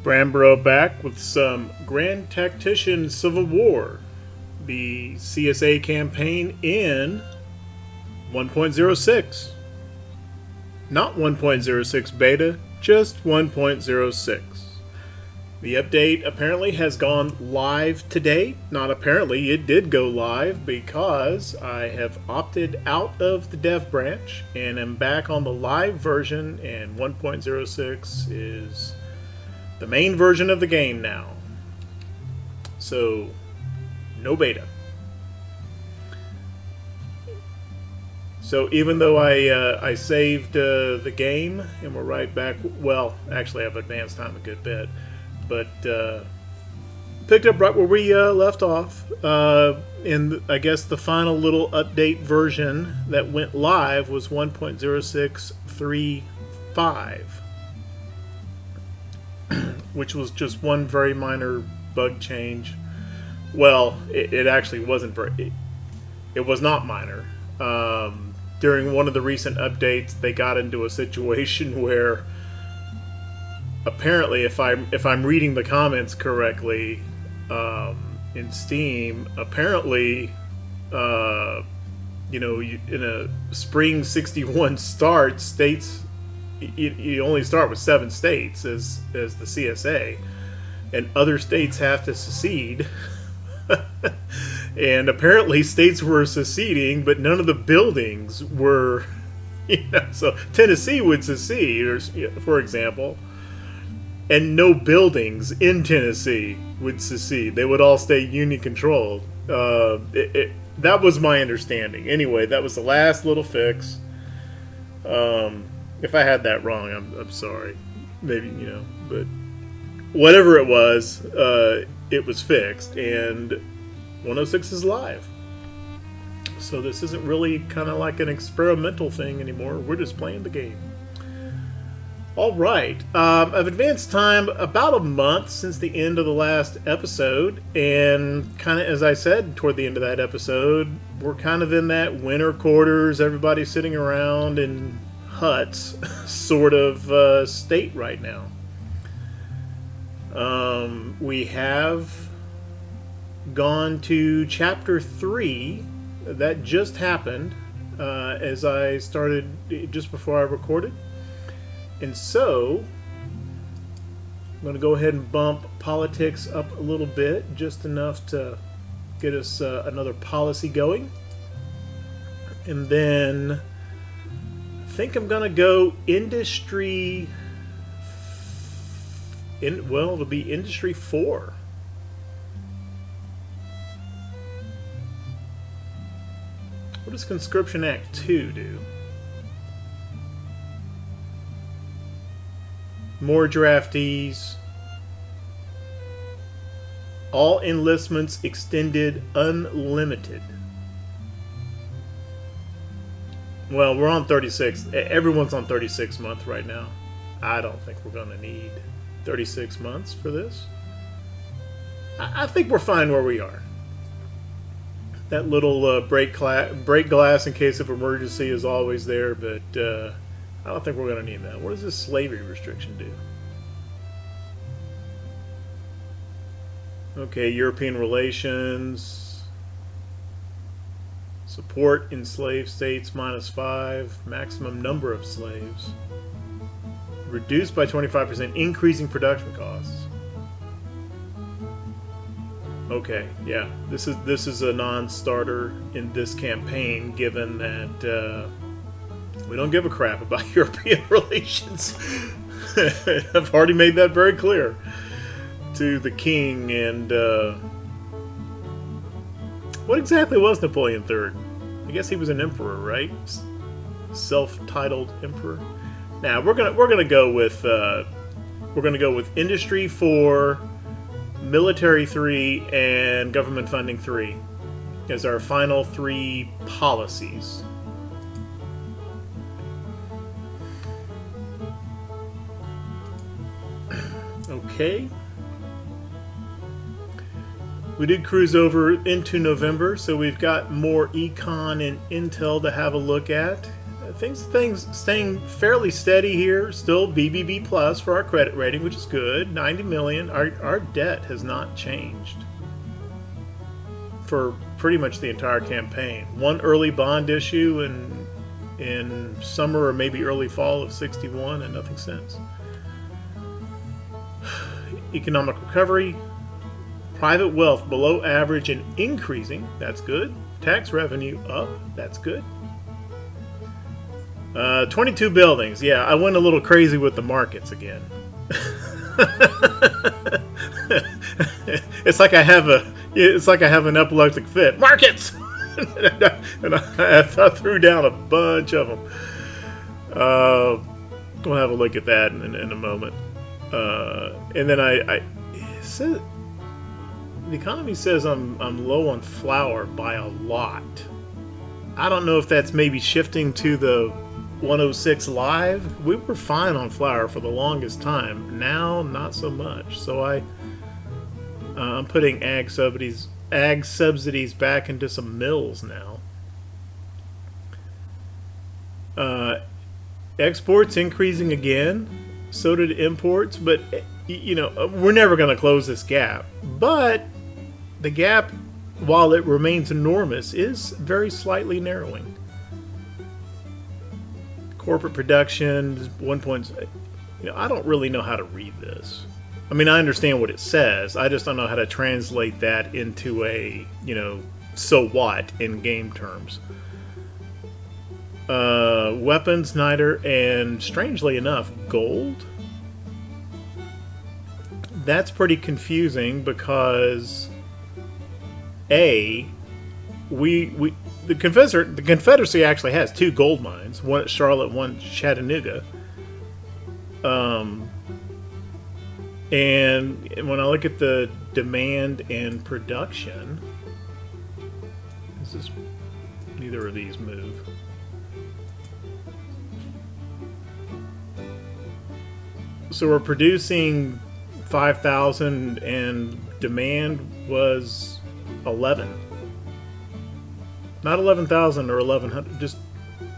Brambro back with some Grand Tactician Civil War, the CSA campaign in 1.06. Not 1.06 beta, just 1.06. The update apparently has gone live today. Not apparently, it did go live because I have opted out of the dev branch and am back on the live version, and 1.06 is the main version of the game now. So, no beta. So even though I saved the game and we're right back, well, actually I've advanced time a good bit, but picked up right where we left off. And I guess the final little update version that went live was 1.0635, which was just one very minor bug change. Well, it actually wasn't very. It was not minor. During one of the recent updates, they got into a situation where apparently, if I'm reading the comments correctly, in Steam, apparently, in a Spring 61 start, states you only start with 7 states as the CSA, and other states have to secede. And apparently states were seceding, but none of the buildings were, so Tennessee would secede, or, for example, and no buildings in Tennessee would secede. They would all stay Union controlled. That was my understanding. Anyway, that was the last little fix. If I had that wrong, I'm sorry. Maybe, but whatever it was fixed, and 106 is live. So this isn't really kind of like an experimental thing anymore. We're just playing the game. Alright, I've advanced time about a month since the end of the last episode, and kind of as I said toward the end of that episode, we're kind of in that winter quarters, everybody sitting around in huts sort of state right now. We have gone to chapter 3. That just happened as I started just before I recorded. And so I'm going to go ahead and bump politics up a little bit, just enough to get us another policy going. And then I think I'm going to go industry. It'll be industry 4. What does Conscription Act 2 do? More draftees. All enlistments extended unlimited. Well, we're on 36. Everyone's on 36 month right now. I don't think we're going to need 36 months for this. I think we're fine where we are. That little break glass in case of emergency is always there, but I don't think we're going to need that. What does this slavery restriction do? Okay, European relations. Support enslaved states -5. Maximum number of slaves. Reduced by 25%, increasing production costs. Okay, yeah, this is a non-starter in this campaign, given that we don't give a crap about European relations. I've already made that very clear to the king. And what exactly was Napoleon III? I guess he was an emperor, right? Self-titled emperor. Now we're gonna go with industry 4. Military 3 and government funding 3 as our final 3 policies. Okay. We did cruise over into November, so we've got more econ and intel to have a look at. things staying fairly steady here. Still BBB plus for our credit rating, which is good. 90 million. Our debt has not changed for pretty much the entire campaign. One early bond issue in summer or maybe early fall of 61, and nothing since. Economic recovery. Private wealth below average and increasing. That's good. Tax revenue up. That's good. 22 buildings. Yeah, I went a little crazy with the markets again. It's like I have an epileptic fit. Markets. And I threw down a bunch of them. We'll have a look at that in a moment. And then I said, the economy says I'm low on flour by a lot. I don't know if that's maybe shifting to the 106 live. We were fine on flour for the longest time. Now, not so much. So I'm putting ag subsidies back into some mills now. Exports increasing again. So did imports, but we're never going to close this gap. But the gap, while it remains enormous, is very slightly narrowing. Corporate production, 1 point. I don't really know how to read this. I mean, I understand what it says. I just don't know how to translate that into a, so what in game terms. Weapons, niter, and strangely enough, gold. That's pretty confusing because the Confederacy actually has 2 gold mines, one at Charlotte, one at Chattanooga. And when I look at the demand and production, neither of these move. So we're producing 5,000 and demand was 11. Not 11,000 or 1,100, just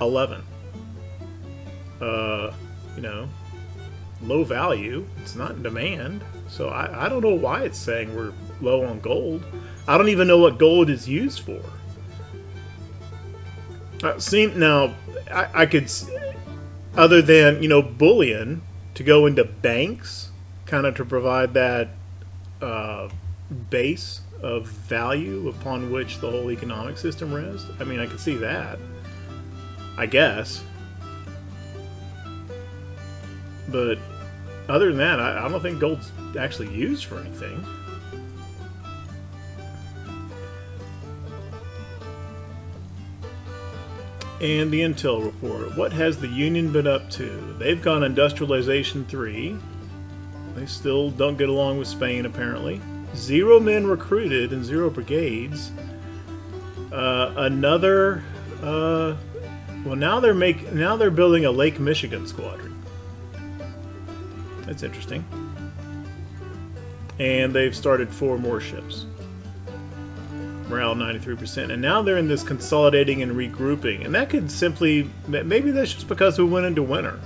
11. Low value. It's not in demand. So I don't know why it's saying we're low on gold. I don't even know what gold is used for. I could, other than, bullion, to go into banks, kind of to provide that base of value upon which the whole economic system rests. I mean, I could see that, I guess. But other than that, I don't think gold's actually used for anything. And the Intel report. What has the Union been up to? They've gone industrialization 3. They still don't get along with Spain, apparently. 0 men recruited and 0 brigades. Now they're building a Lake Michigan squadron. That's interesting. And they've started 4 more ships. Morale 93%. And now they're in this consolidating and regrouping. And that could simply, maybe that's just because we went into winter.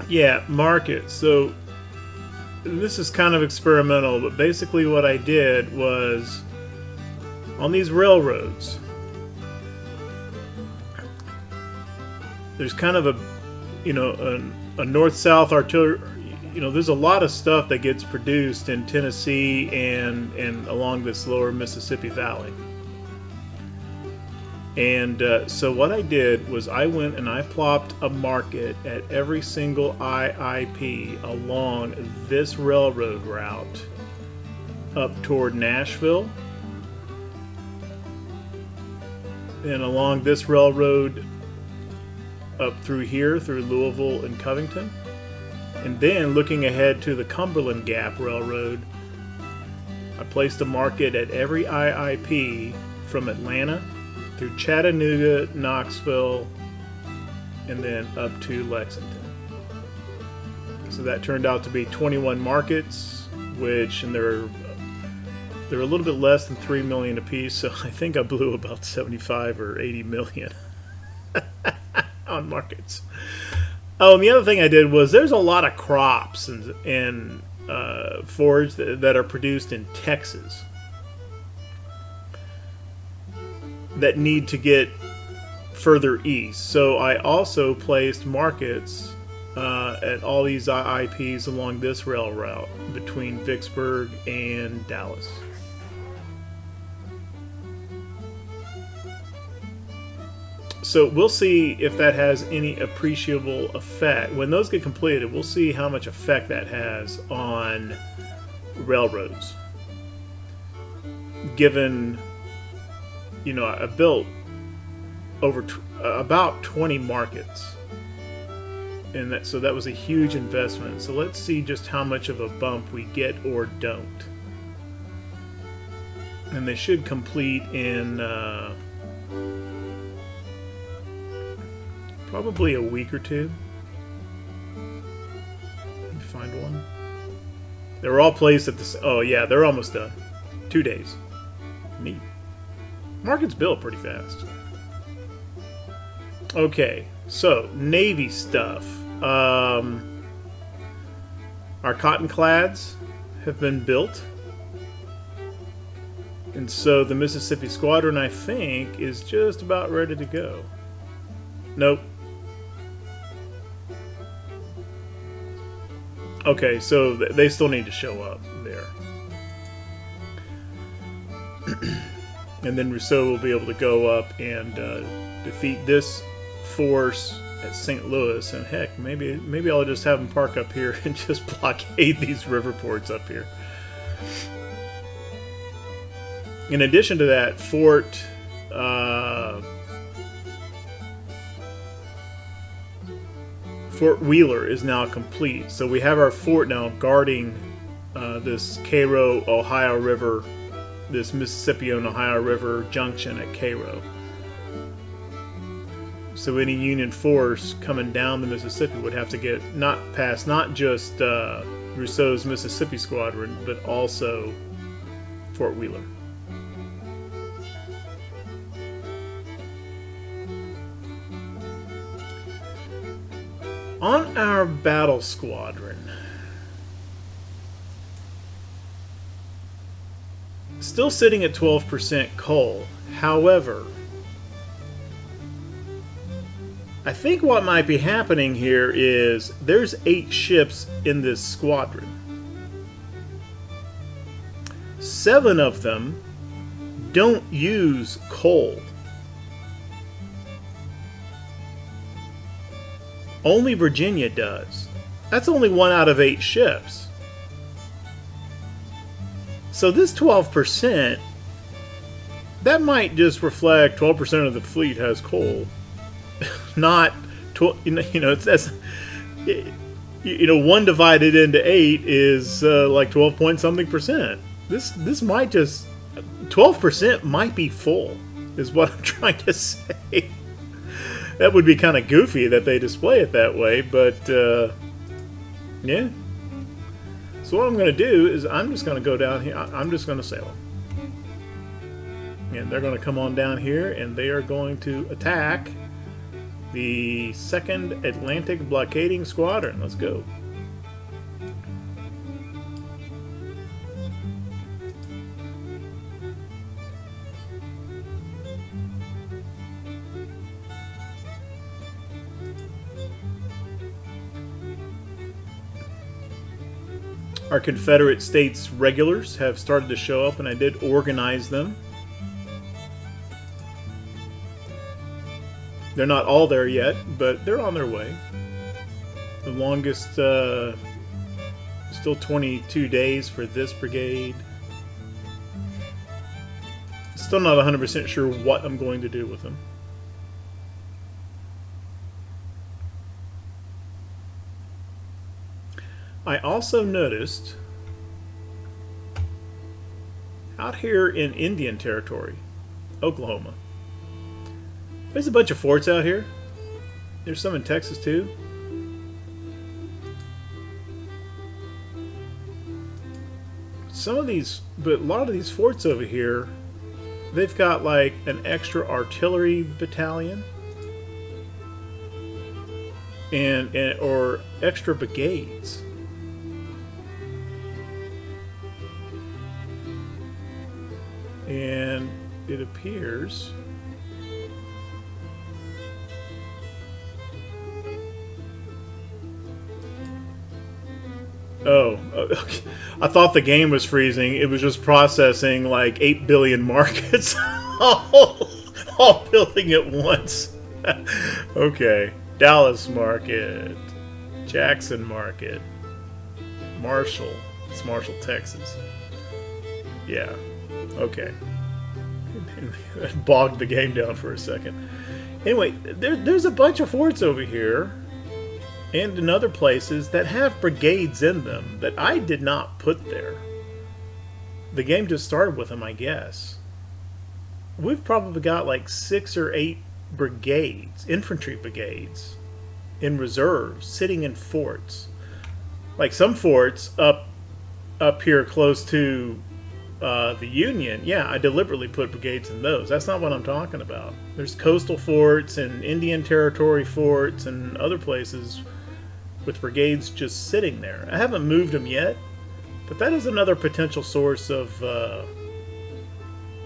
Yeah, market. So this is kind of experimental, but basically what I did was on these railroads, there's kind of a north-south artillery. There's a lot of stuff that gets produced in Tennessee and along this lower Mississippi Valley. And so what I did was I went and I plopped a market at every single IIP along this railroad route up toward Nashville, and along this railroad up through here, through Louisville and Covington. And then looking ahead to the Cumberland Gap Railroad, I placed a market at every IIP from Atlanta through Chattanooga, Knoxville, and then up to Lexington. So that turned out to be 21 markets and they're a little bit less than 3 million apiece. So I think I blew about 75 or 80 million on markets. Oh, and the other thing I did was there's a lot of crops and forage that are produced in Texas that need to get further east. So I also placed markets at all these IPs along this rail route between Vicksburg and Dallas. So we'll see if that has any appreciable effect. When those get completed, we'll see how much effect that has on railroads. Given, I built over about 20 markets, and so that was a huge investment. So let's see just how much of a bump we get or don't. And they should complete in probably a week or two. Let me find one. They were all placed at this. Oh yeah, they're almost done. 2 days. Neat. Markets built pretty fast. Okay, so Navy stuff. Our cotton clads have been built, and so the Mississippi Squadron, I think, is just about ready to go. Nope. Okay, so they still need to show up there. And then Rousseau will be able to go up and defeat this force at St. Louis. And heck, maybe I'll just have them park up here and just blockade these river ports up here. In addition to that, Fort Wheeler is now complete. So we have our fort now guarding this Cairo, Ohio River, this Mississippi and Ohio River junction at Cairo. So any Union force coming down the Mississippi would have to get past not just Rousseau's Mississippi Squadron, but also Fort Wheeler. On our battle squadron, still sitting at 12% coal. However, I think what might be happening here is there's 8 ships in this squadron. 7 of them don't use coal. Only Virginia does. That's only 1 out of 8 ships. So this 12%, that might just reflect 12% of the fleet has coal. Not, that's 1 divided into 8 is like 12 point something percent. This might just 12% might be full, is what I'm trying to say. That would be kind of goofy that they display it that way, but yeah. So what I'm going to do is I'm just going to go down here. I'm just going to sail them. And they're going to come on down here, and they are going to attack the 2nd Atlantic Blockading Squadron. Let's go. Our Confederate States regulars have started to show up, and I did organize them. They're not all there yet, but they're on their way. The longest, still 22 days for this brigade. Still not 100% sure what I'm going to do with them. I also noticed out here in Indian Territory, Oklahoma, there's a bunch of forts out here. There's some in Texas too. some of these, but a lot of these forts over here, they've got like an extra artillery battalion and or extra brigades. And it appears oh, okay. I thought the game was freezing. It was just processing like 8 billion markets all building at once. Okay. Dallas market, Jackson market, Marshall. It's Marshall, Texas. Yeah. Okay. Bogged the game down for a second. Anyway, there's a bunch of forts over here and in other places that have brigades in them that I did not put there. The game just started with them, I guess. We've probably got like 6 or 8 brigades, infantry brigades, in reserves, sitting in forts. Like some forts up here close to the Union, yeah, I deliberately put brigades in those. That's not what I'm talking about. There's coastal forts and Indian Territory forts and other places with brigades just sitting there. I haven't moved them yet, but that is another potential source of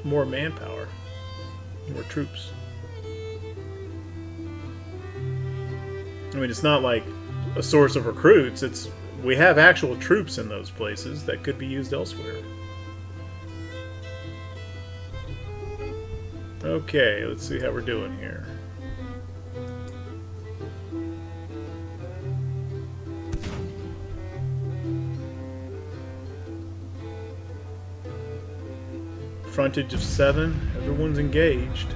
more manpower, more troops. I mean, it's not like a source of recruits. We have actual troops in those places that could be used elsewhere. Okay, let's see how we're doing here. Frontage of 7. Everyone's engaged,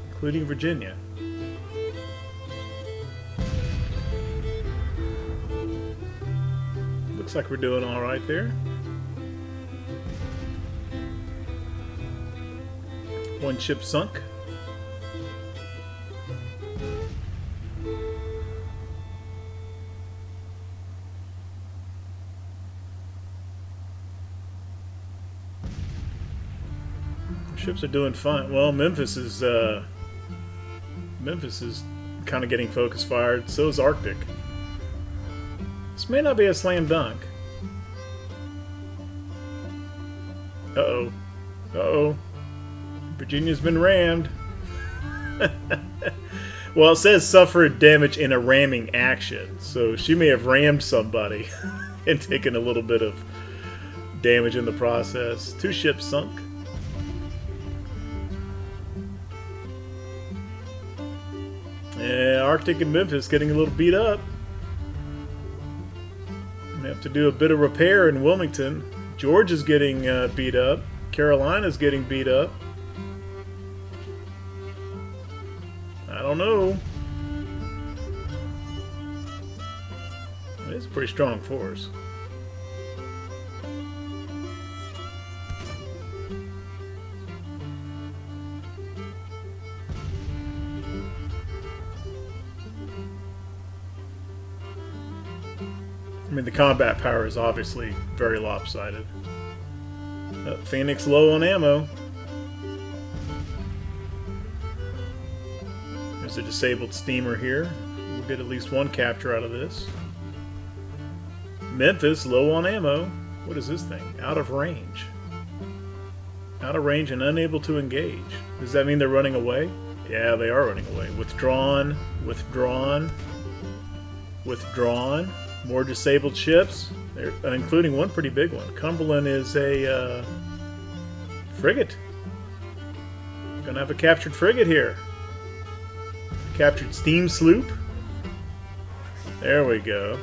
including Virginia. Looks like we're doing all right there. One ship sunk. Ships are doing fine. Well, Memphis is kind of getting focus fired. So is Arctic. This may not be a slam dunk. Uh-oh. Uh-oh. Virginia's been rammed. Well, it says suffered damage in a ramming action. So she may have rammed somebody and taken a little bit of damage in the process. 2 ships sunk. Yeah, Arctic and Memphis getting a little beat up. We have to do a bit of repair in Wilmington. Georgia's getting beat up. Carolina's getting beat up. I don't know. It's a pretty strong force. I mean, the combat power is obviously very lopsided. Phoenix low on ammo. There's a disabled steamer here. We'll get at least 1 capture out of this. Memphis low on ammo. What is this thing? Out of range. Out of range and unable to engage. Does that mean they're running away? Yeah, they are running away. Withdrawn. Withdrawn. Withdrawn. More disabled ships, including one pretty big one. Cumberland is a frigate. Gonna have a captured frigate here. Captured steam sloop. There we go.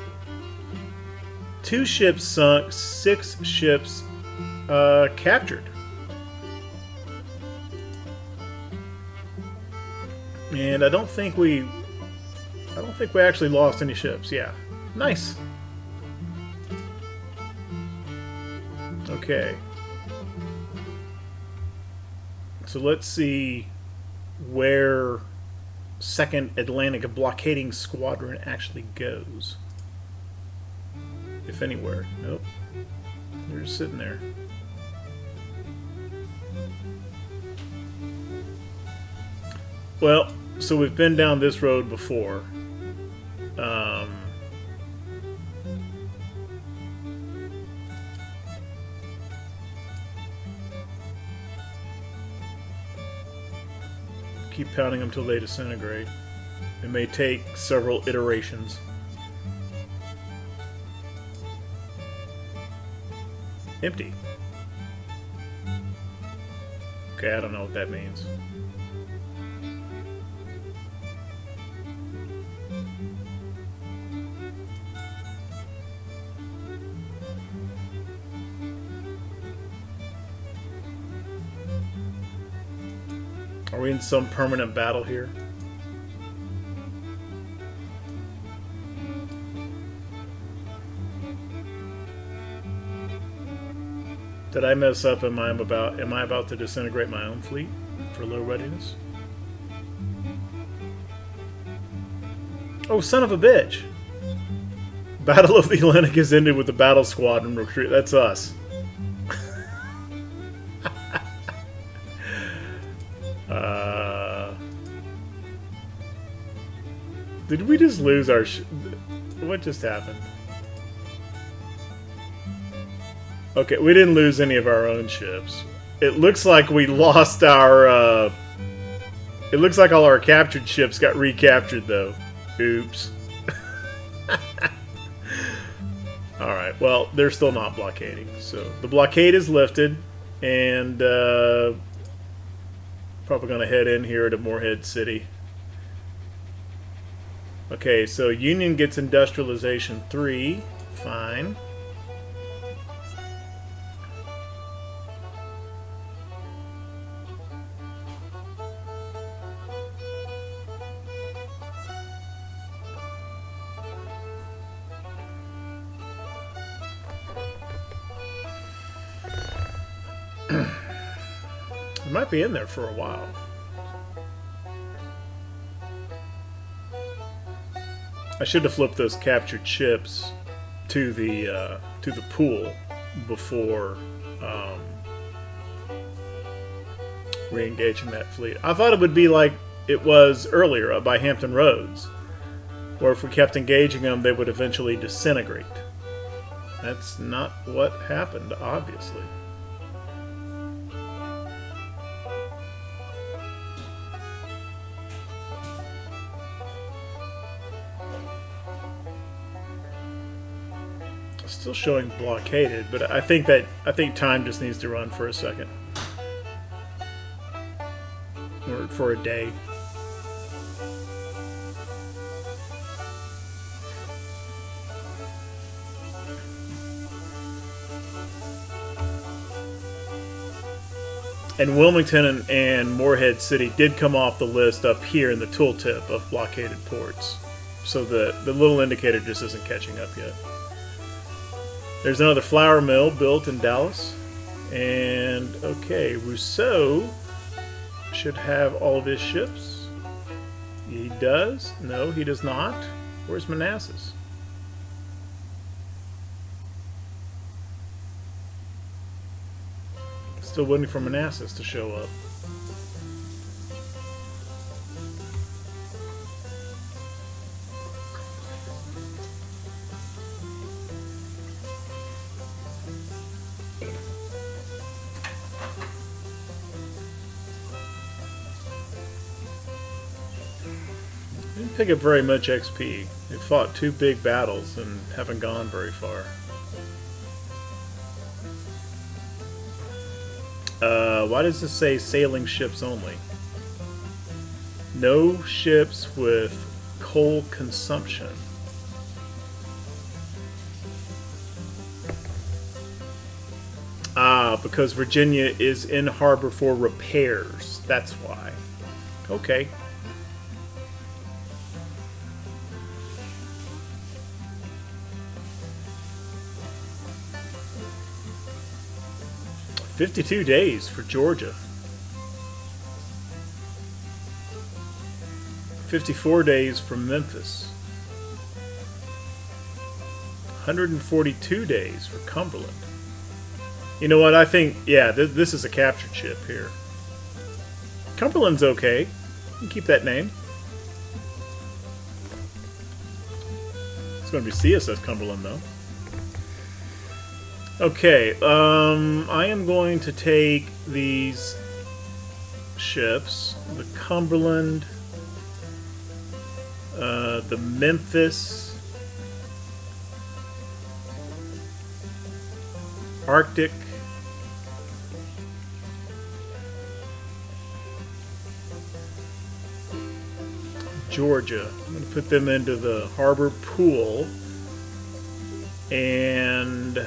2 ships sunk, 6 ships captured. And I don't think we actually lost any ships. Yeah. Nice. Okay. So let's see where 2nd Atlantic Blockading Squadron actually goes. If anywhere. Nope. They're just sitting there. Well, so we've been down this road before. Keep pounding them till they disintegrate. It may take several iterations. Empty. Okay, I don't know what that means. Are we in some permanent battle here? Did I mess up? Am I about to disintegrate my own fleet for low readiness? Oh, son of a bitch! Battle of the Atlantic has ended with the battle squadron recruit. That's us. Did we just lose our what just happened? Okay, we didn't lose any of our own ships. It looks like we lost our, it looks like all our captured ships got recaptured, though. Oops. Alright, well, they're still not blockading. So, the blockade is lifted, and, probably going to head in here to Moorhead City. Okay, so Union gets Industrialization 3. Fine. It might be in there for a while. I should have flipped those captured ships to the pool before re-engaging that fleet. I thought it would be like it was earlier up by Hampton Roads, where if we kept engaging them, they would eventually disintegrate. That's not what happened, obviously. Still showing blockaded, but I think time just needs to run for a second. Or for a day. And Wilmington and Moorhead City did come off the list up here in the tooltip of blockaded ports. So the little indicator just isn't catching up yet. There's another flour mill built in Dallas. And, okay, Rousseau should have all of his ships. He does. No, he does not. Where's Manassas? Still waiting for Manassas to show up. Didn't pick up very much XP. They fought 2 big battles and haven't gone very far. Why does this say sailing ships only? No ships with coal consumption. Ah, because Virginia is in harbor for repairs. That's why. Okay. $52 days for Georgia. 54 days for Memphis. 142 days for Cumberland. You know what? I think, yeah, this is a captured ship here. Cumberland's okay. You can keep that name. It's going to be CSS Cumberland, though. Okay, I am going to take these ships, the Cumberland, the Memphis, Arctic, Georgia. I'm going to put them into the harbor pool, and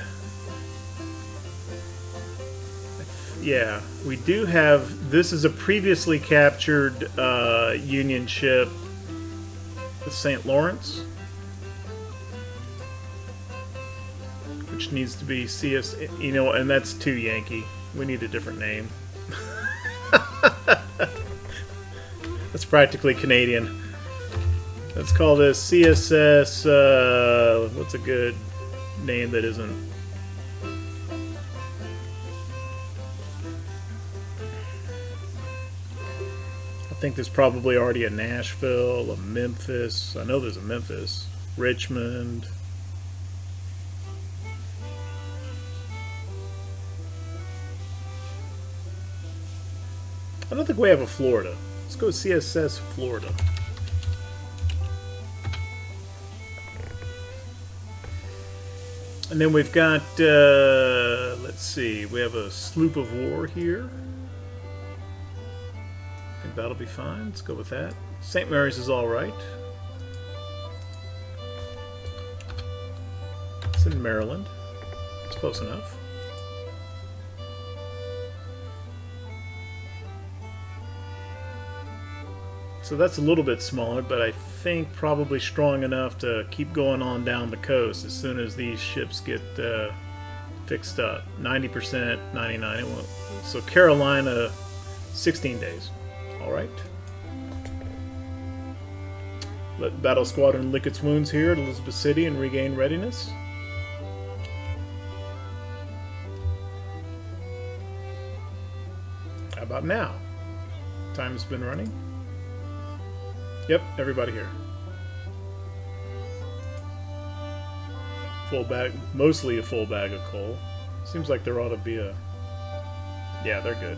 yeah, we do have, this is a previously captured Union ship, the St. Lawrence, which needs to be CS, you know, and that's too Yankee. We need a different name. That's practically Canadian. Let's call this CSS, what's a good name that isn't? I think there's probably already a Nashville, a Memphis. I know there's a Memphis. Richmond. I don't think we have a Florida. Let's go CSS Florida. And then we've got, let's see, we have a sloop of war here. I think that'll be fine. Let's go with that. St. Mary's is all right. It's in Maryland. It's close enough. So that's a little bit smaller, but I think probably strong enough to keep going on down the coast as soon as these ships get fixed up. 90%, 99. So Carolina, 16 days. All right. Let Battle Squadron lick its wounds here at Elizabeth City and regain readiness. How about now? Time's been running. Yep, everybody here. Full bag, mostly a full bag of coal. Seems like there ought to be a... Yeah, they're good.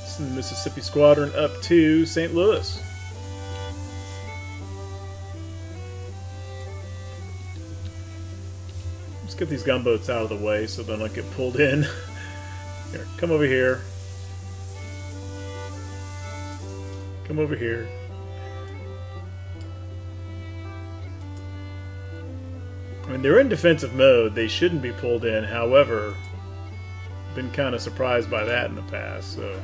Send the Mississippi Squadron up to St. Louis. Let's get these gunboats out of the way so they don't get pulled in. Here, come over here. Come over here. I mean, they're in defensive mode. They shouldn't be pulled in. However, been kind of surprised by that in the past. So,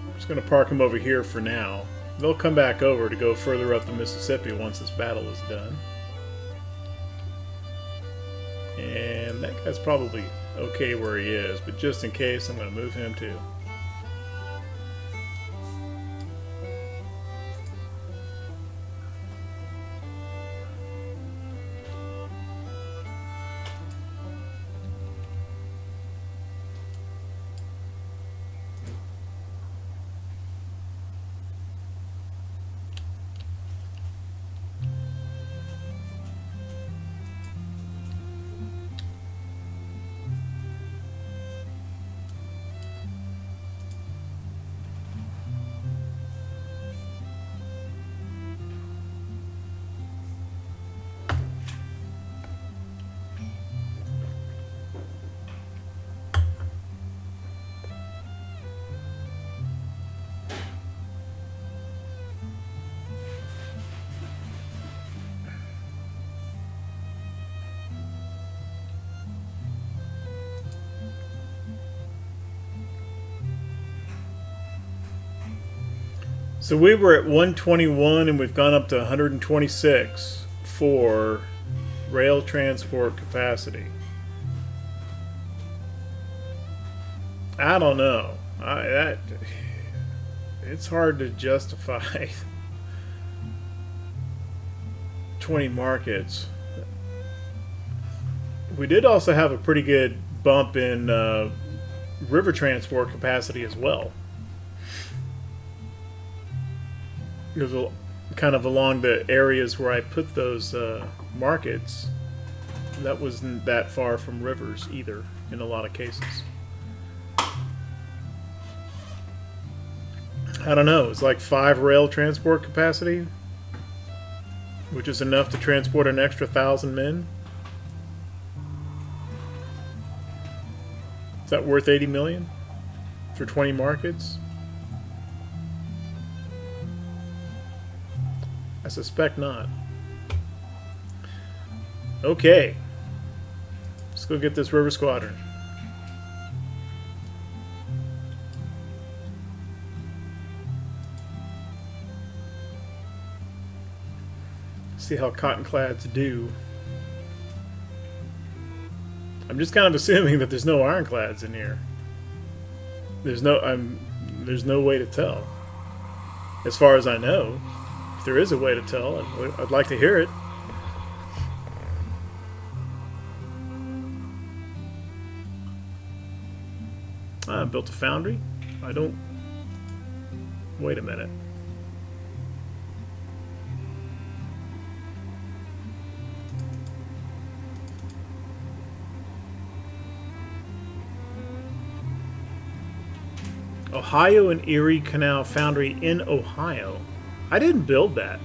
I'm just going to park them over here for now. They'll come back over to go further up the Mississippi once this battle is done. And that guy's probably okay where he is, but just in case, I'm going to move him too. So we were at 121 and we've gone up to 126 for rail transport capacity. I don't know. It's hard to justify. 20 markets. We did also have a pretty good bump in river transport capacity as well. It was kind of along the areas where I put those markets. That wasn't that far from rivers either in a lot of cases. I don't know, it's like 5 rail transport capacity, which is enough to transport an extra 1,000 men. Is that worth 80 million for 20 markets? I suspect not. Okay. Let's go get this river squadron. See how cottonclads do. I'm just kind of assuming that there's no ironclads in here. There's no way to tell. As far as I know, if there is a way to tell, I'd like to hear it. I built a foundry. I don't. Wait a minute. Ohio and Erie Canal Foundry in Ohio. I didn't build that.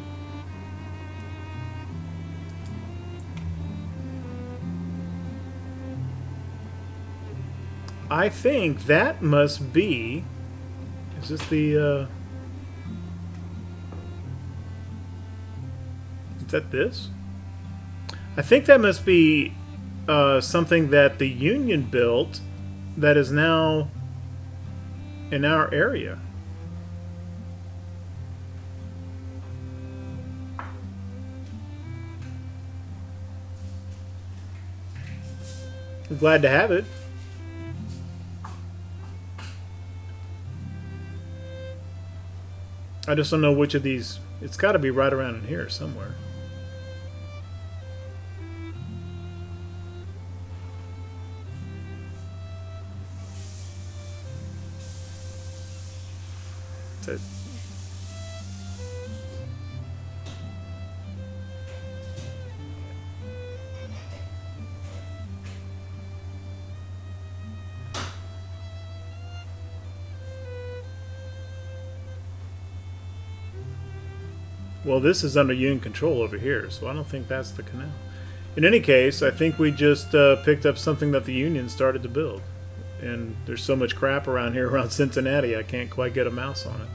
I think that must be... Is this the... Is that this? I think that must be something that the Union built that is now in our area. I'm glad to have it. I just don't know which of these. It's got to be right around in here somewhere. That's it. Well, this is under Union control over here, so I don't think that's the canal. In any case, I think we just picked up something that the Union started to build. And there's so much crap around here around Cincinnati, I can't quite get a mouse on it.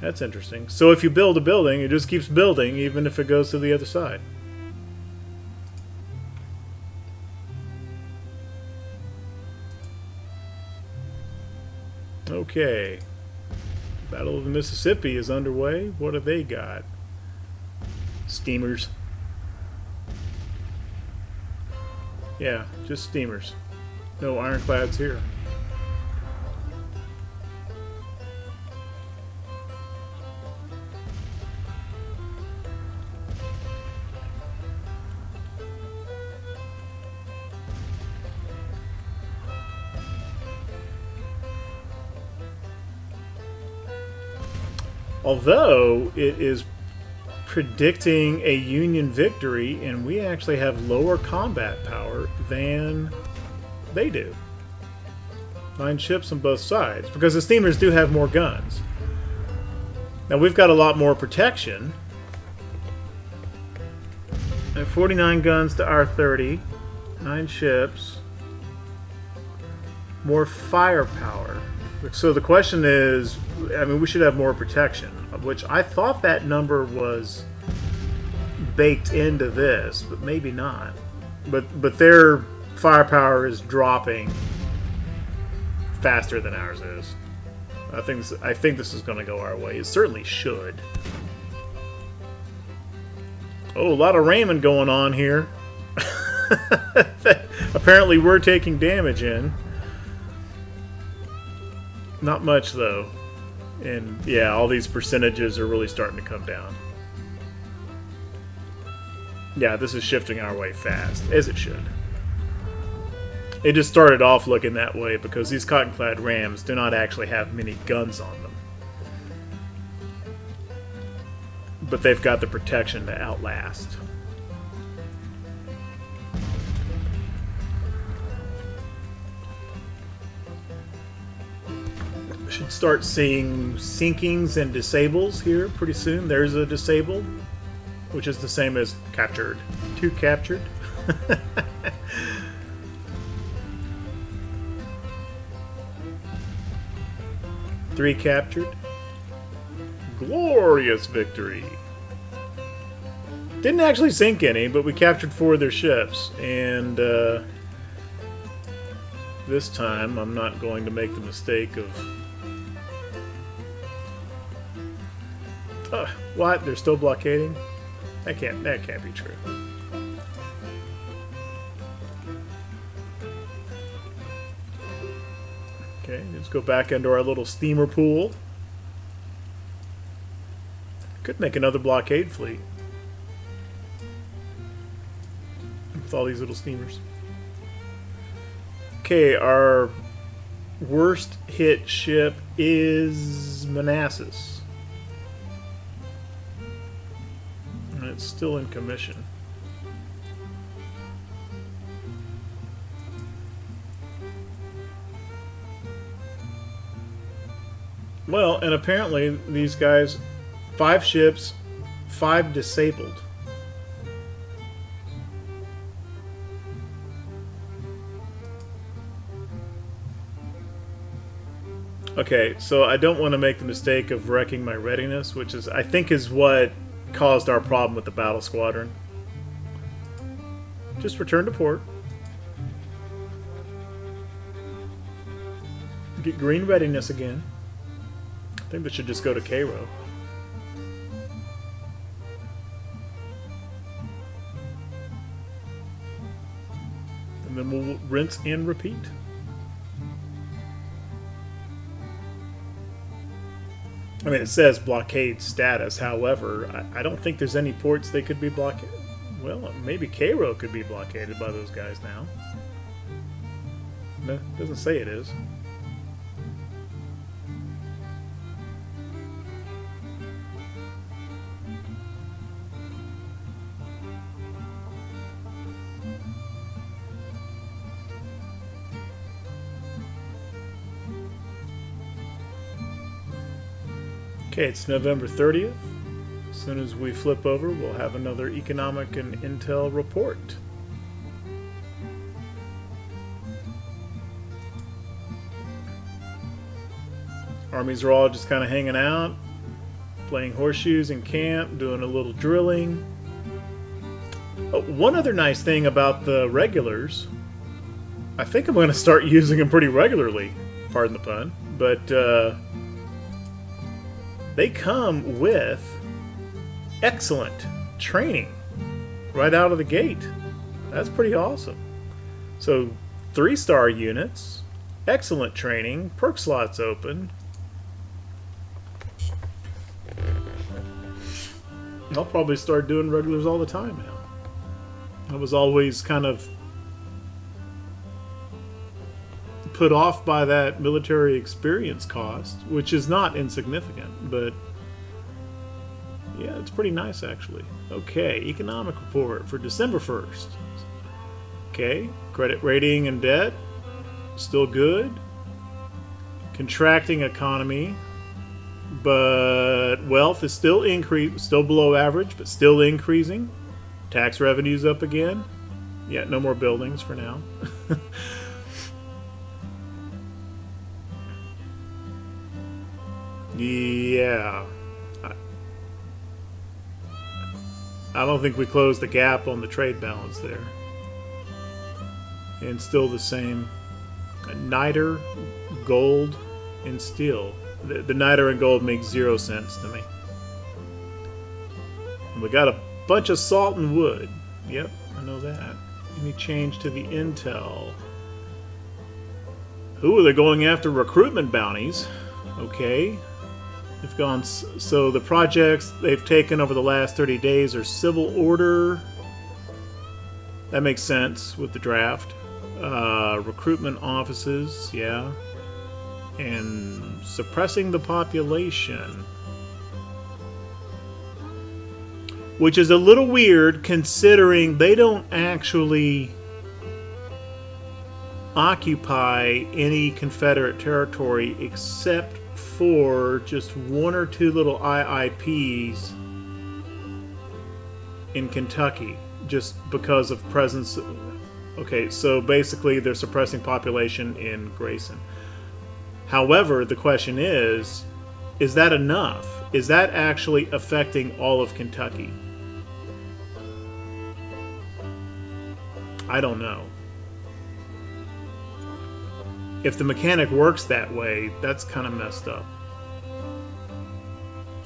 That's interesting. So if you build a building, it just keeps building, even if it goes to the other side. Okay. Battle of the Mississippi is underway. What have they got? Steamers. Yeah, just steamers. No ironclads here. Although it is predicting a Union victory, and we actually have lower combat power than they do. 9 ships on both sides, because the steamers do have more guns. Now we've got a lot more protection. I have 49 guns to our 30, 9 ships, more firepower. So the question is, I mean, we should have more protection, which I thought that number was baked into this, but maybe not. But their firepower is dropping faster than ours is. I think this is going to go our way. It certainly should. Oh, a lot of ramming going on here. Apparently we're taking damage in. Not much, though. And, yeah, all these percentages are really starting to come down. Yeah, this is shifting our way fast, as it should. It just started off looking that way because these cotton-clad rams do not actually have many guns on them. But they've got the protection to outlast. Should start seeing sinkings and disables here pretty soon. There's a disabled, which is the same as captured. 2 captured. 3 captured. Glorious victory. Didn't actually sink any, but we captured 4 of their ships. And this time I'm not going to make the mistake of... what? They're still blockading? That can't be true. Okay, let's go back into our little steamer pool. Could make another blockade fleet with all these little steamers. Okay, our worst hit ship is Manassas. And it's still in commission. Well, and apparently these guys, 5 ships, 5 disabled. Okay, so I don't want to make the mistake of wrecking my readiness, which is, I think, is what caused our problem with the battle squadron. Just return to port. Get green readiness again. I think that should just go to Cairo. And then we'll rinse and repeat. I mean, it says blockade status. However, I don't think there's any ports they could be blockaded. Well, maybe Cairo could be blockaded by those guys now. No, it doesn't say it is. Okay, it's November 30th. As soon as we flip over, we'll have another economic and intel report. Armies are all just kind of hanging out, playing horseshoes in camp, doing a little drilling. Oh, one other nice thing about the regulars, I think I'm going to start using them pretty regularly, pardon the pun, but they come with excellent training right out of the gate. That's pretty awesome. So 3-star units, excellent training, perk slots open. I'll probably start doing regulars all the time now. I was always kind of put off by that military experience cost, which is not insignificant, but yeah, it's pretty nice actually. Okay, economic report for December 1st. Okay, credit rating and debt still good. Contracting economy, but wealth is still below average, but still increasing. Tax revenues up again. Yeah, no more buildings for now. Yeah. I don't think we closed the gap on the trade balance there. And still the same. Niter, gold, and steel. The niter and gold makes 0 sense to me. And we got a bunch of salt and wood. Yep, I know that. Any change to the intel? Ooh, they're going after recruitment bounties. Okay. They've gone, so the projects they've taken over the last 30 days are civil order, That makes sense with the draft. Recruitment offices, yeah. And suppressing the population. Which is a little weird considering they don't actually occupy any Confederate territory except for just one or two little IIPs in Kentucky, just because of presence. Okay, so basically they're suppressing population in Grayson. However, the question is that enough? Is that actually affecting all of Kentucky? I don't know. If the mechanic works that way, that's kind of messed up.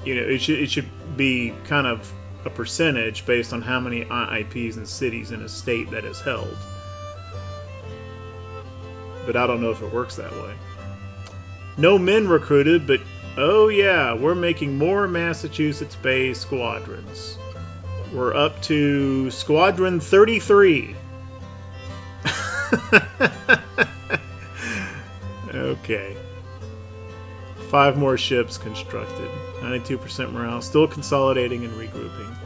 You know, it should be kind of a percentage based on how many IIPs and cities in a state that is held. But I don't know if it works that way. No men recruited, but oh yeah, we're making more Massachusetts Bay squadrons. We're up to Squadron 33. Okay. 5 more ships constructed. 92% morale. Still consolidating and regrouping.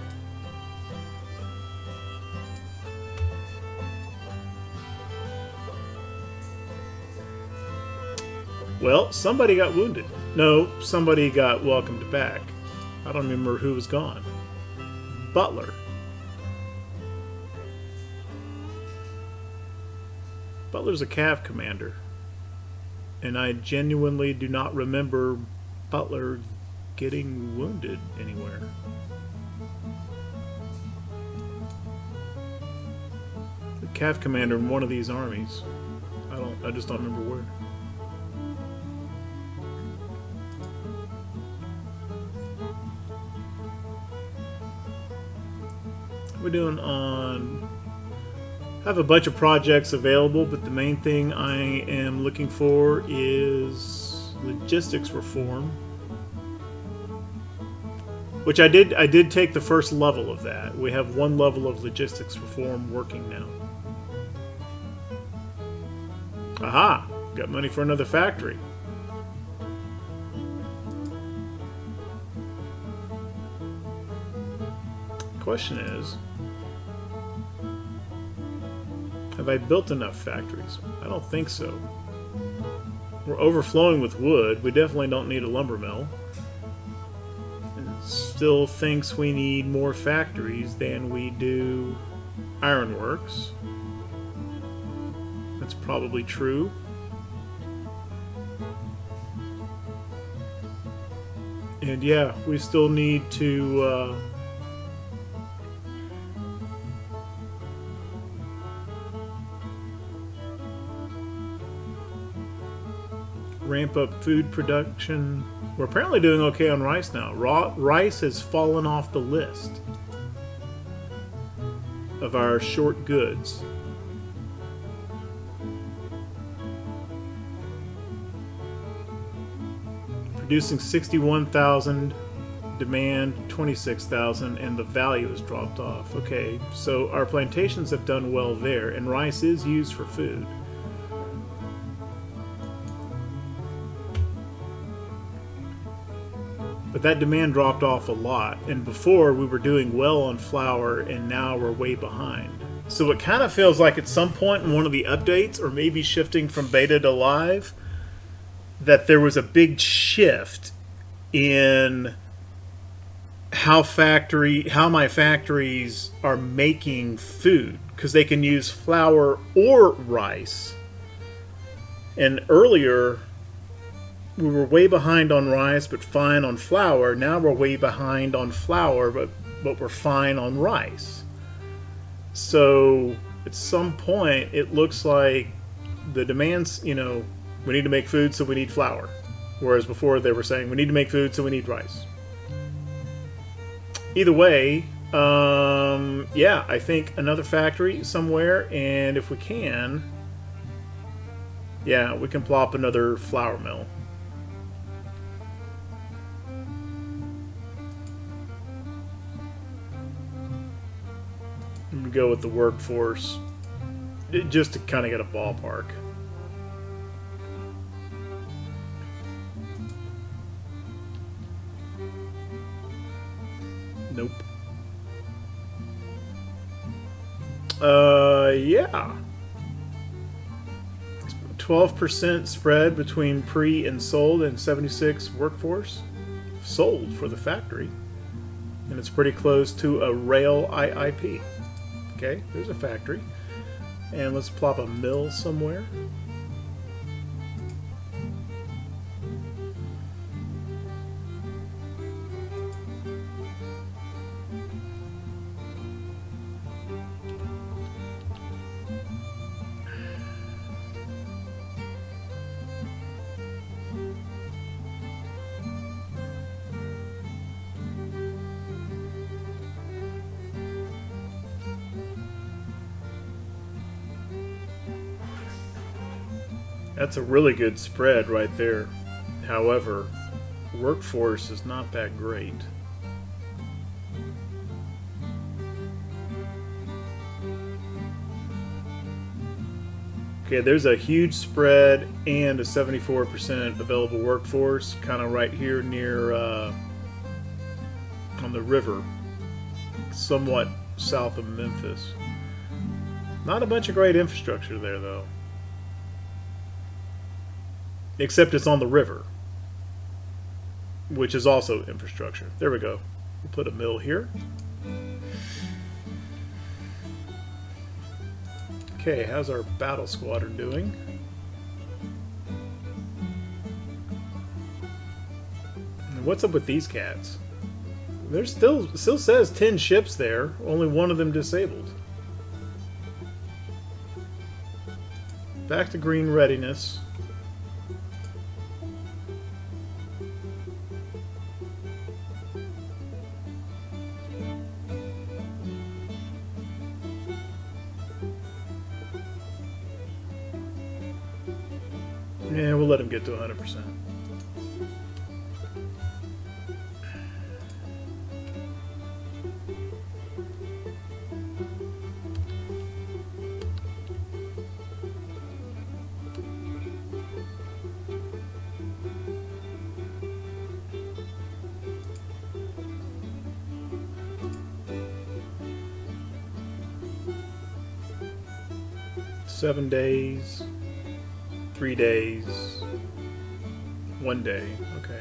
Well, somebody got wounded. No, somebody got welcomed back. I don't remember who was gone. Butler. Butler's a cav commander. And I genuinely do not remember Butler getting wounded anywhere. The cav commander in one of these armies. I just don't remember where. We're doing on... I have a bunch of projects available, but the main thing I am looking for is logistics reform. Which I did take the first level of that. We have 1 level of logistics reform working now. Aha! Got money for another factory. Question is, have I built enough factories? I don't think so. We're overflowing with wood. We definitely don't need a lumber mill. It still thinks we need more factories than we do ironworks. That's probably true. And yeah, we still need to ramp up food production. We're apparently doing okay on rice now. Rice has fallen off the list of our short goods. Producing 61,000, demand 26,000, and the value has dropped off. Okay, so our plantations have done well there, and rice is used for food. But that demand dropped off a lot, and before we were doing well on flour, and now we're way behind. So it kind of feels like at some point in one of the updates, or maybe shifting from beta to live, that there was a big shift in how my factories are making food, because they can use flour or rice. And earlier we were way behind on rice, but fine on flour. Now we're way behind on flour, but we're fine on rice. So at some point, it looks like the demands, you know, we need to make food, so we need flour. Whereas before they were saying, we need to make food, so we need rice. Either way, yeah, I think another factory somewhere, and if we can, yeah, we can plop another flour mill. go with the workforce just to kind of get a ballpark. Nope. Yeah. 12% spread between pre and sold, and 76 workforce sold for the factory. And it's pretty close to a rail IIP. Okay, there's a factory. And let's plop a mill somewhere. That's a really good spread right there. However, workforce is not that great. Okay, there's a huge spread and a 74% available workforce, kind of right here near on the river, somewhat south of Memphis. Not a bunch of great infrastructure there, though. Except it's on the river, which is also infrastructure. There we go. We'll put a mill here. Okay, how's our battle squadron doing? And what's up with these cats? There's still says 10 ships there, only one of them disabled. Back to green readiness. Yeah, we'll let him get to 100%. Seven days. 3 days, 1 day, okay.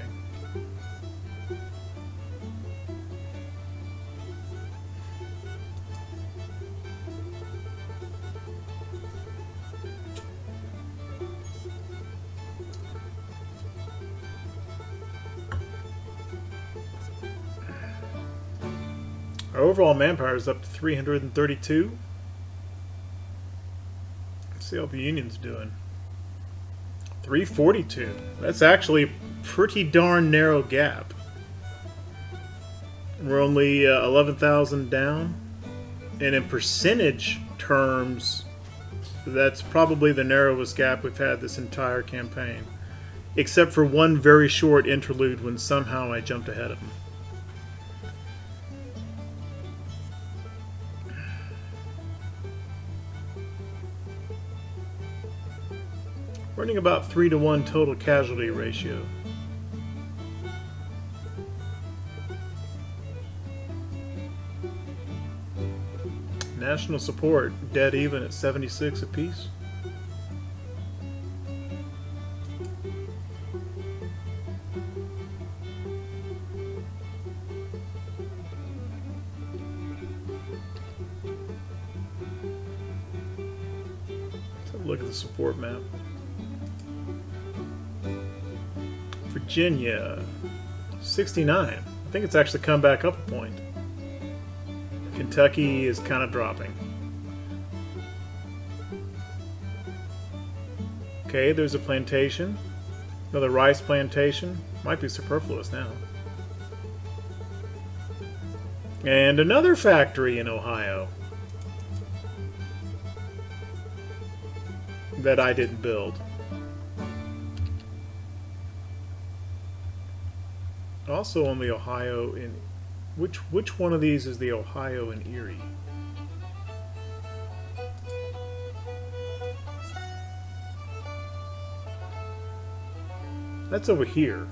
Our overall manpower is up to 332. Let's see how the Union's doing. 342. That's actually a pretty darn narrow gap. We're only 11,000 down. And in percentage terms, that's probably the narrowest gap we've had this entire campaign. Except for one very short interlude when somehow I jumped ahead of him. Running about 3-to-1 total casualty ratio. National support dead even at 76 apiece. Let's have a look at the support map. Virginia, 69. I think it's actually come back up a point. Kentucky is kind of dropping. Okay, there's a plantation. Another rice plantation. Might be superfluous now. And another factory in Ohio that I didn't build. Also on the Ohio in which one of these is the Ohio and Erie? That's over here.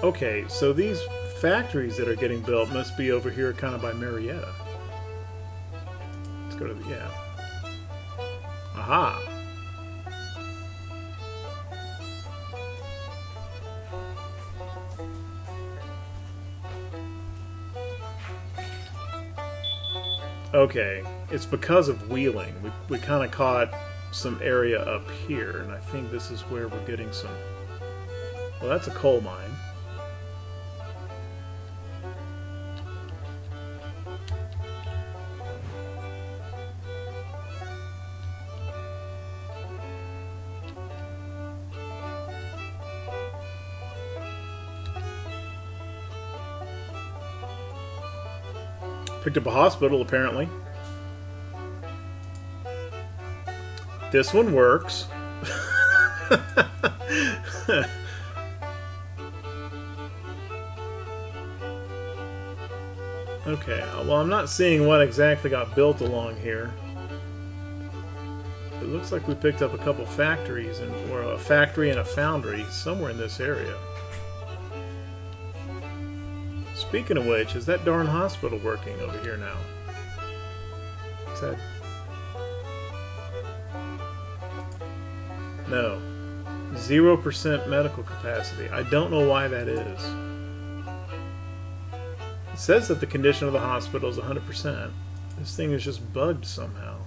Okay, so these factories that are getting built must be over here kind of by Marietta. Let's go to the... yeah. Aha! Okay, it's because of wheeling. We kind of caught some area up here, and I think this is where we're getting some... well, that's a coal mine. Picked up a hospital, apparently. This one works. Okay, well, I'm not seeing what exactly got built along here. It looks like we picked up a couple factories, or a factory and a foundry somewhere in this area. Speaking of which, is that darn hospital working over here now? Is that... no. 0% medical capacity. I don't know why that is. It says that the condition of the hospital is 100%. This thing is just bugged somehow.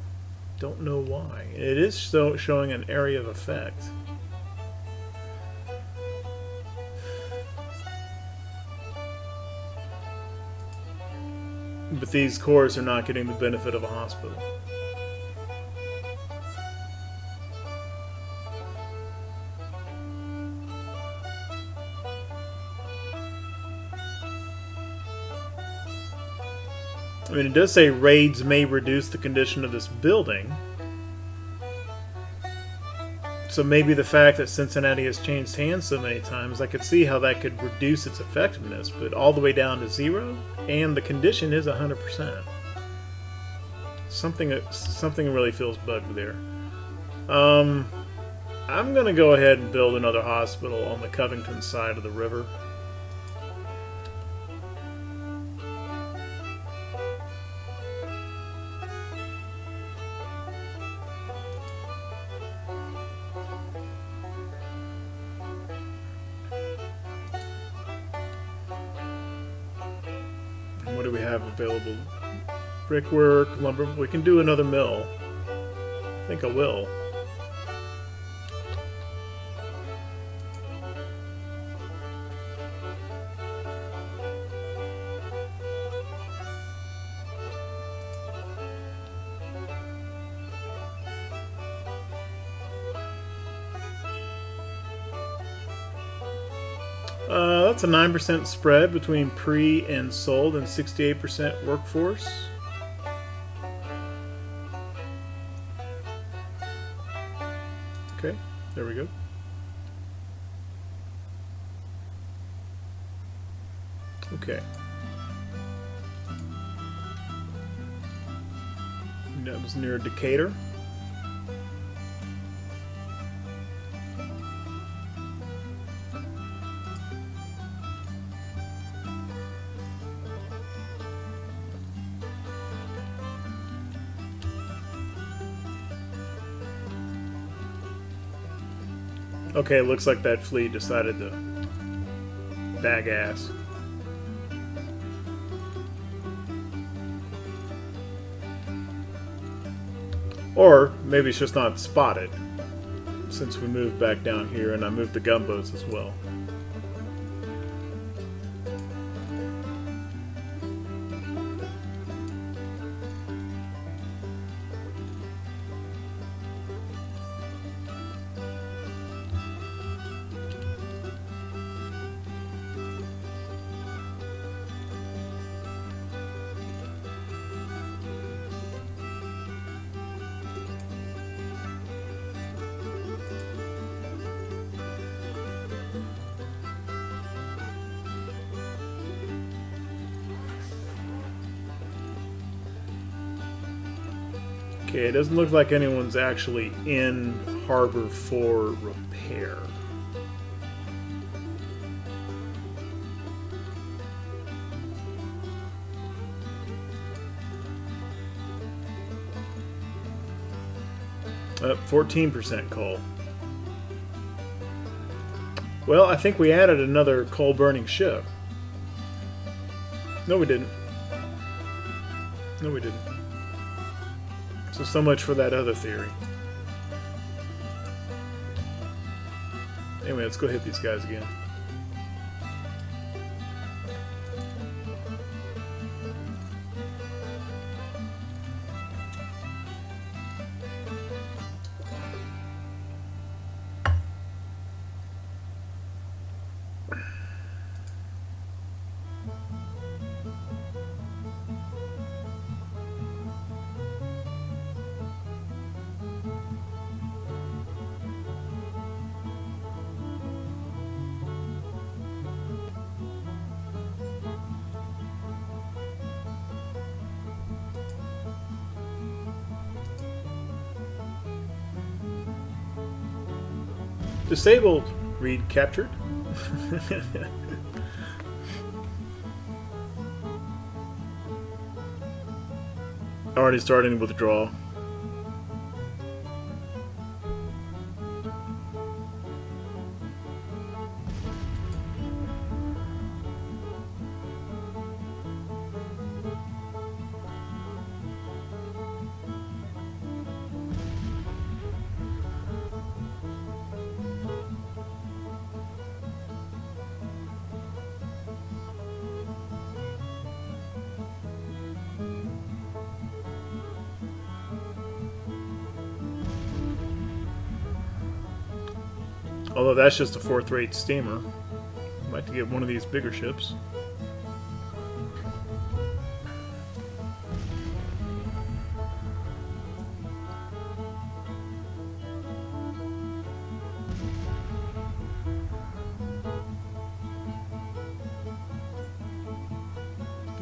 Don't know why. It is showing an area of effect. But these cores are not getting the benefit of a hospital. I mean, it does say raids may reduce the condition of this building. So maybe the fact that Cincinnati has changed hands so many times, I could see how that could reduce its effectiveness, but all the way down to 0, and the condition is 100%. Something really feels bugged there. I'm gonna go ahead and build another hospital on the Covington side of the river. What do we have available? Brickwork, lumber. We can do another mill. I think I will. That's a 9% spread between pre and sold and 68% workforce. Okay, there we go. Okay. That was near Decatur. Okay, it looks like that fleet decided to bag ass. Or maybe it's just not spotted, since we moved back down here and I moved the gunboats as well. Okay, it doesn't look like anyone's actually in harbor for repair. 14% coal. Well, I think we added another coal-burning ship. No, we didn't. No, we didn't. So much for that other theory. Anyway, let's go hit these guys again. Disabled. Read captured. Already starting to withdraw. Although that's just a fourth-rate steamer. I'd like to get one of these bigger ships.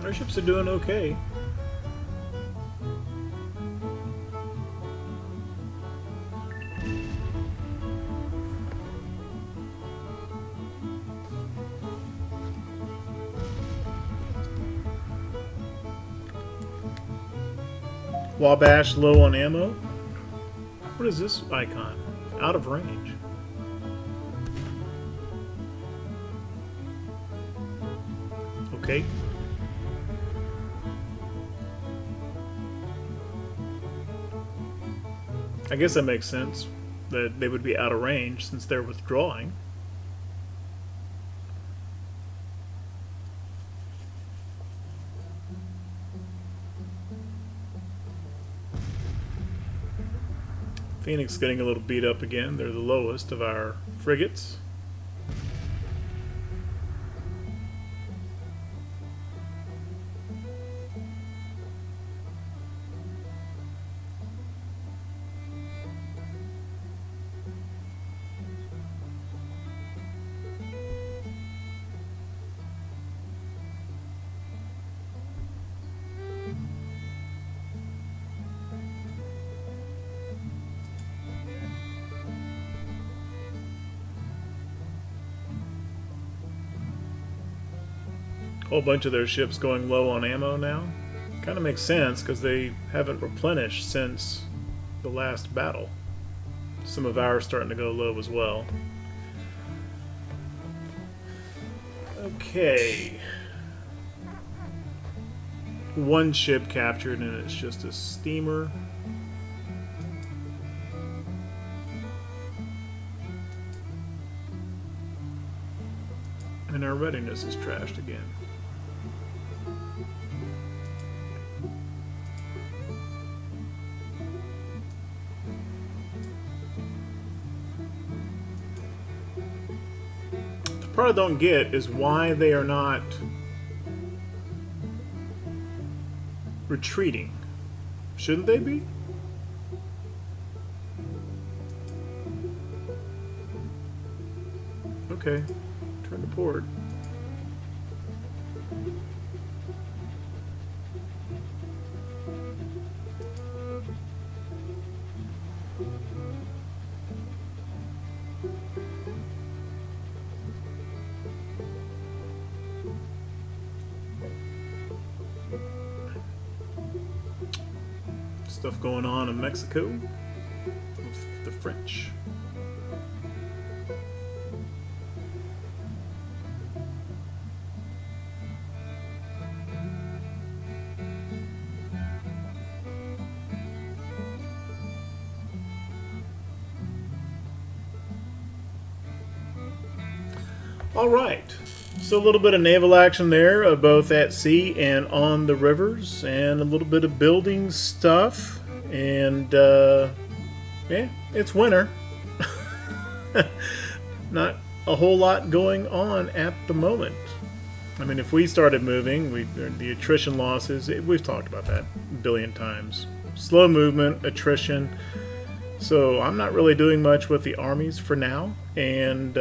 Our ships are doing okay. Wabash low on ammo. What is this icon? Out of range. Okay. I guess that makes sense that they would be out of range since they're withdrawing. Phoenix getting a little beat up again. They're the lowest of our frigates. Whole bunch of their ships going low on ammo now. Kind of makes sense because they haven't replenished since the last battle. Some of ours starting to go low as well. Okay. One ship captured and it's just a steamer. And our readiness is trashed again. The part I don't get is why they are not retreating. Shouldn't they be? Okay, turn to port. Stuff going on in Mexico. French. All right. So a little bit of naval action there, both at sea and on the rivers, and a little bit of building stuff. And yeah, it's winter. Not a whole lot going on at the moment. I mean, if we started moving, the attrition losses, we've talked about that a billion times. Slow movement, attrition. So I'm not really doing much with the armies for now, and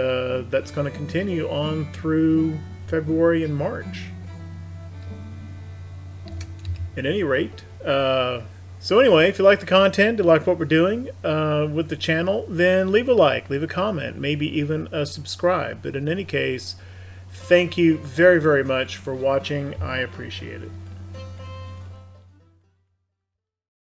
that's going to continue on through February and March. At any rate, so anyway, if you like the content, you like what we're doing with the channel, then leave a like, leave a comment, maybe even a subscribe. But in any case, thank you very, very much for watching. I appreciate it.